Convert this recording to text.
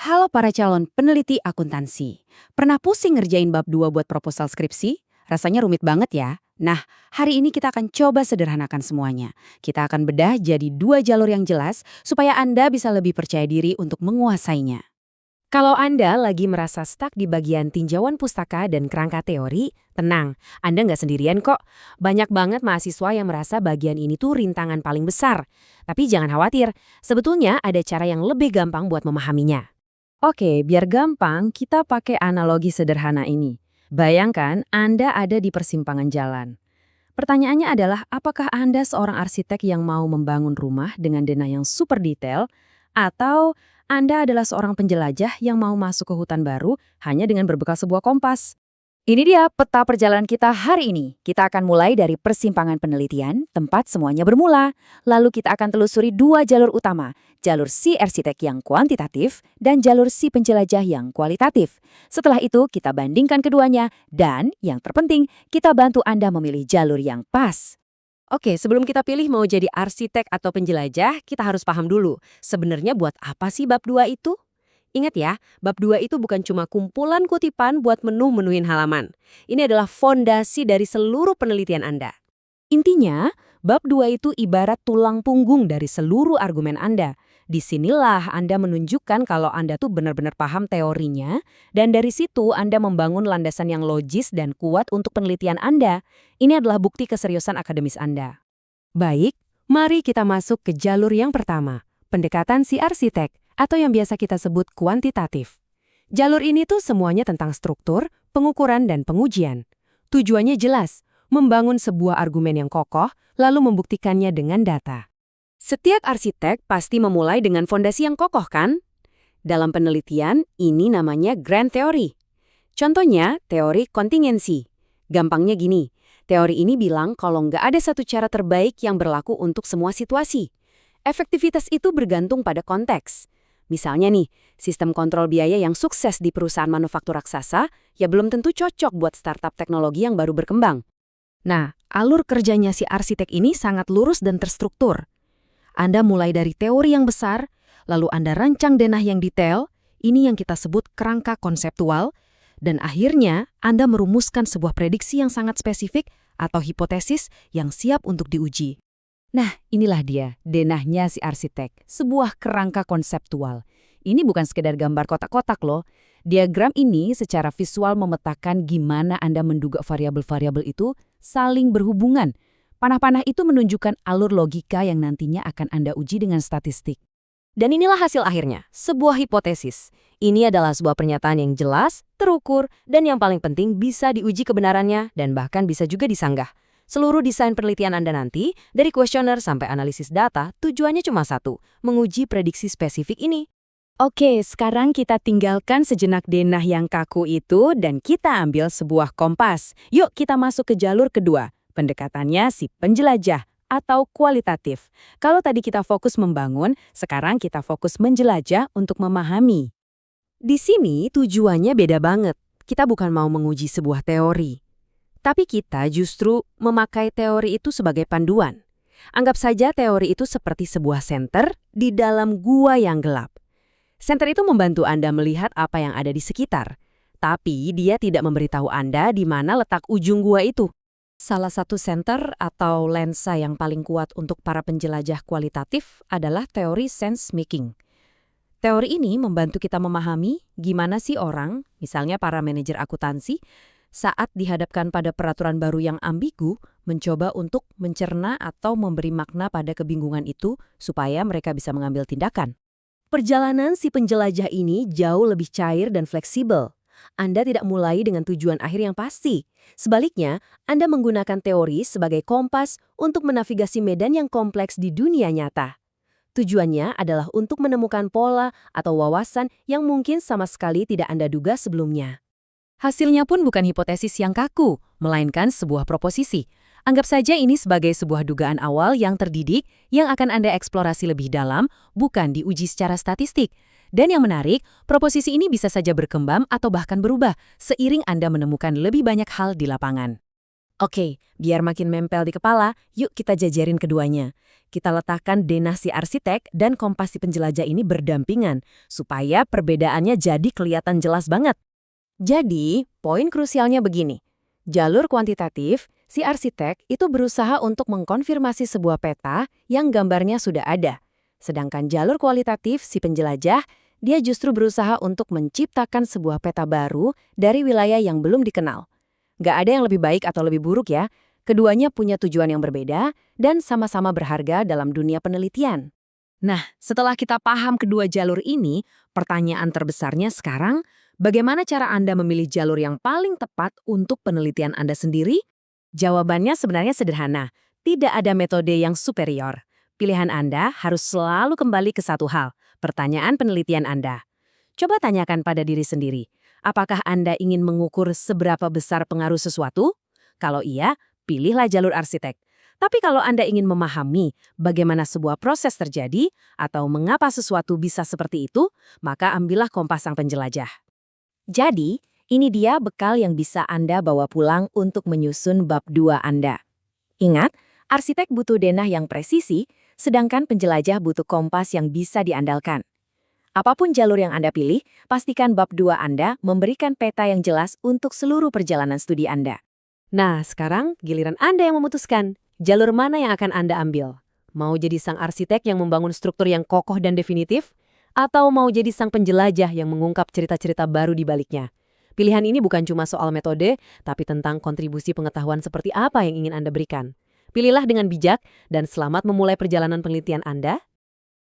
Halo para calon peneliti akuntansi. Pernah pusing ngerjain bab 2 buat proposal skripsi? Rasanya rumit banget ya. Nah, hari ini kita akan coba sederhanakan semuanya. Kita akan bedah jadi 2 jalur yang jelas supaya Anda bisa lebih percaya diri untuk menguasainya. Kalau Anda lagi merasa stuck di bagian tinjauan pustaka dan kerangka teori, tenang, Anda nggak sendirian kok. Banyak banget mahasiswa yang merasa bagian ini tuh rintangan paling besar. Tapi jangan khawatir, sebetulnya ada cara yang lebih gampang buat memahaminya. Oke, biar gampang, kita pakai analogi sederhana ini. Bayangkan Anda ada di persimpangan jalan. Pertanyaannya adalah, apakah Anda seorang arsitek yang mau membangun rumah dengan dana yang super detail, atau Anda adalah seorang penjelajah yang mau masuk ke hutan baru hanya dengan berbekal sebuah kompas? Ini dia peta perjalanan kita hari ini. Kita akan mulai dari persimpangan penelitian, tempat semuanya bermula. Lalu kita akan telusuri 2 jalur utama, jalur si arsitek yang kuantitatif dan jalur si penjelajah yang kualitatif. Setelah itu, kita bandingkan keduanya dan, yang terpenting, kita bantu Anda memilih jalur yang pas. Oke, sebelum kita pilih mau jadi arsitek atau penjelajah, kita harus paham dulu, sebenarnya buat apa sih bab 2 itu? Ingat ya, bab 2 itu bukan cuma kumpulan kutipan buat menu-menuin halaman. Ini adalah fondasi dari seluruh penelitian Anda. Intinya, bab 2 itu ibarat tulang punggung dari seluruh argumen Anda. Disinilah Anda menunjukkan kalau Anda tuh benar-benar paham teorinya, dan dari situ Anda membangun landasan yang logis dan kuat untuk penelitian Anda. Ini adalah bukti keseriusan akademis Anda. Baik, mari kita masuk ke jalur yang pertama, pendekatan si arsitek, atau yang biasa kita sebut kuantitatif. Jalur ini tuh semuanya tentang struktur, pengukuran, dan pengujian. Tujuannya jelas, membangun sebuah argumen yang kokoh, lalu membuktikannya dengan data. Setiap arsitek pasti memulai dengan fondasi yang kokoh kan? Dalam penelitian, ini namanya grand theory. Contohnya, teori kontingensi. Gampangnya gini, teori ini bilang kalau nggak ada satu cara terbaik yang berlaku untuk semua situasi. Efektivitas itu bergantung pada konteks. Misalnya nih, sistem kontrol biaya yang sukses di perusahaan manufaktur raksasa, ya belum tentu cocok buat startup teknologi yang baru berkembang. Nah, alur kerjanya si arsitek ini sangat lurus dan terstruktur. Anda mulai dari teori yang besar, lalu Anda rancang denah yang detail, ini yang kita sebut kerangka konseptual, dan akhirnya Anda merumuskan sebuah prediksi yang sangat spesifik atau hipotesis yang siap untuk diuji. Nah, inilah dia, denahnya si arsitek, sebuah kerangka konseptual. Ini bukan sekedar gambar kotak-kotak loh. Diagram ini secara visual memetakan gimana Anda menduga variabel-variabel itu saling berhubungan. Panah-panah itu menunjukkan alur logika yang nantinya akan Anda uji dengan statistik. Dan inilah hasil akhirnya, sebuah hipotesis. Ini adalah sebuah pernyataan yang jelas, terukur, dan yang paling penting bisa diuji kebenarannya dan bahkan bisa juga disanggah. Seluruh desain penelitian Anda nanti, dari kuesioner sampai analisis data, tujuannya cuma satu, menguji prediksi spesifik ini. Oke, sekarang kita tinggalkan sejenak denah yang kaku itu dan kita ambil sebuah kompas. Yuk kita masuk ke jalur kedua, pendekatannya si penjelajah atau kualitatif. Kalau tadi kita fokus membangun, sekarang kita fokus menjelajah untuk memahami. Di sini tujuannya beda banget. Kita bukan mau menguji sebuah teori. Tapi kita justru memakai teori itu sebagai panduan. Anggap saja teori itu seperti sebuah senter di dalam gua yang gelap. Senter itu membantu Anda melihat apa yang ada di sekitar. Tapi dia tidak memberitahu Anda di mana letak ujung gua itu. Salah satu senter atau lensa yang paling kuat untuk para penjelajah kualitatif adalah teori sense making. Teori ini membantu kita memahami gimana sih orang, misalnya para manajer akuntansi, saat dihadapkan pada peraturan baru yang ambigu, mencoba untuk mencerna atau memberi makna pada kebingungan itu supaya mereka bisa mengambil tindakan. Perjalanan si penjelajah ini jauh lebih cair dan fleksibel. Anda tidak mulai dengan tujuan akhir yang pasti. Sebaliknya, Anda menggunakan teori sebagai kompas untuk menavigasi medan yang kompleks di dunia nyata. Tujuannya adalah untuk menemukan pola atau wawasan yang mungkin sama sekali tidak Anda duga sebelumnya. Hasilnya pun bukan hipotesis yang kaku, melainkan sebuah proposisi. Anggap saja ini sebagai sebuah dugaan awal yang terdidik yang akan Anda eksplorasi lebih dalam, bukan diuji secara statistik. Dan yang menarik, proposisi ini bisa saja berkembang atau bahkan berubah seiring Anda menemukan lebih banyak hal di lapangan. Oke, biar makin nempel di kepala, yuk kita jajarin keduanya. Kita letakkan denah si arsitek dan kompas si penjelajah ini berdampingan, supaya perbedaannya jadi kelihatan jelas banget. Jadi, poin krusialnya begini. Jalur kuantitatif, si arsitek itu berusaha untuk mengkonfirmasi sebuah peta yang gambarnya sudah ada. Sedangkan jalur kualitatif, si penjelajah, dia justru berusaha untuk menciptakan sebuah peta baru dari wilayah yang belum dikenal. Nggak ada yang lebih baik atau lebih buruk ya. Keduanya punya tujuan yang berbeda dan sama-sama berharga dalam dunia penelitian. Nah, setelah kita paham kedua jalur ini, pertanyaan terbesarnya sekarang, bagaimana cara Anda memilih jalur yang paling tepat untuk penelitian Anda sendiri? Jawabannya sebenarnya sederhana. Tidak ada metode yang superior. Pilihan Anda harus selalu kembali ke satu hal, pertanyaan penelitian Anda. Coba tanyakan pada diri sendiri, apakah Anda ingin mengukur seberapa besar pengaruh sesuatu? Kalau iya, pilihlah jalur arsitek. Tapi kalau Anda ingin memahami bagaimana sebuah proses terjadi atau mengapa sesuatu bisa seperti itu, maka ambillah kompas sang penjelajah. Jadi, ini dia bekal yang bisa Anda bawa pulang untuk menyusun bab 2 Anda. Ingat, arsitek butuh denah yang presisi, sedangkan penjelajah butuh kompas yang bisa diandalkan. Apapun jalur yang Anda pilih, pastikan bab 2 Anda memberikan peta yang jelas untuk seluruh perjalanan studi Anda. Nah, sekarang giliran Anda yang memutuskan. Jalur mana yang akan Anda ambil? Mau jadi sang arsitek yang membangun struktur yang kokoh dan definitif? Atau mau jadi sang penjelajah yang mengungkap cerita-cerita baru di baliknya? Pilihan ini bukan cuma soal metode, tapi tentang kontribusi pengetahuan seperti apa yang ingin Anda berikan. Pilihlah dengan bijak dan selamat memulai perjalanan penelitian Anda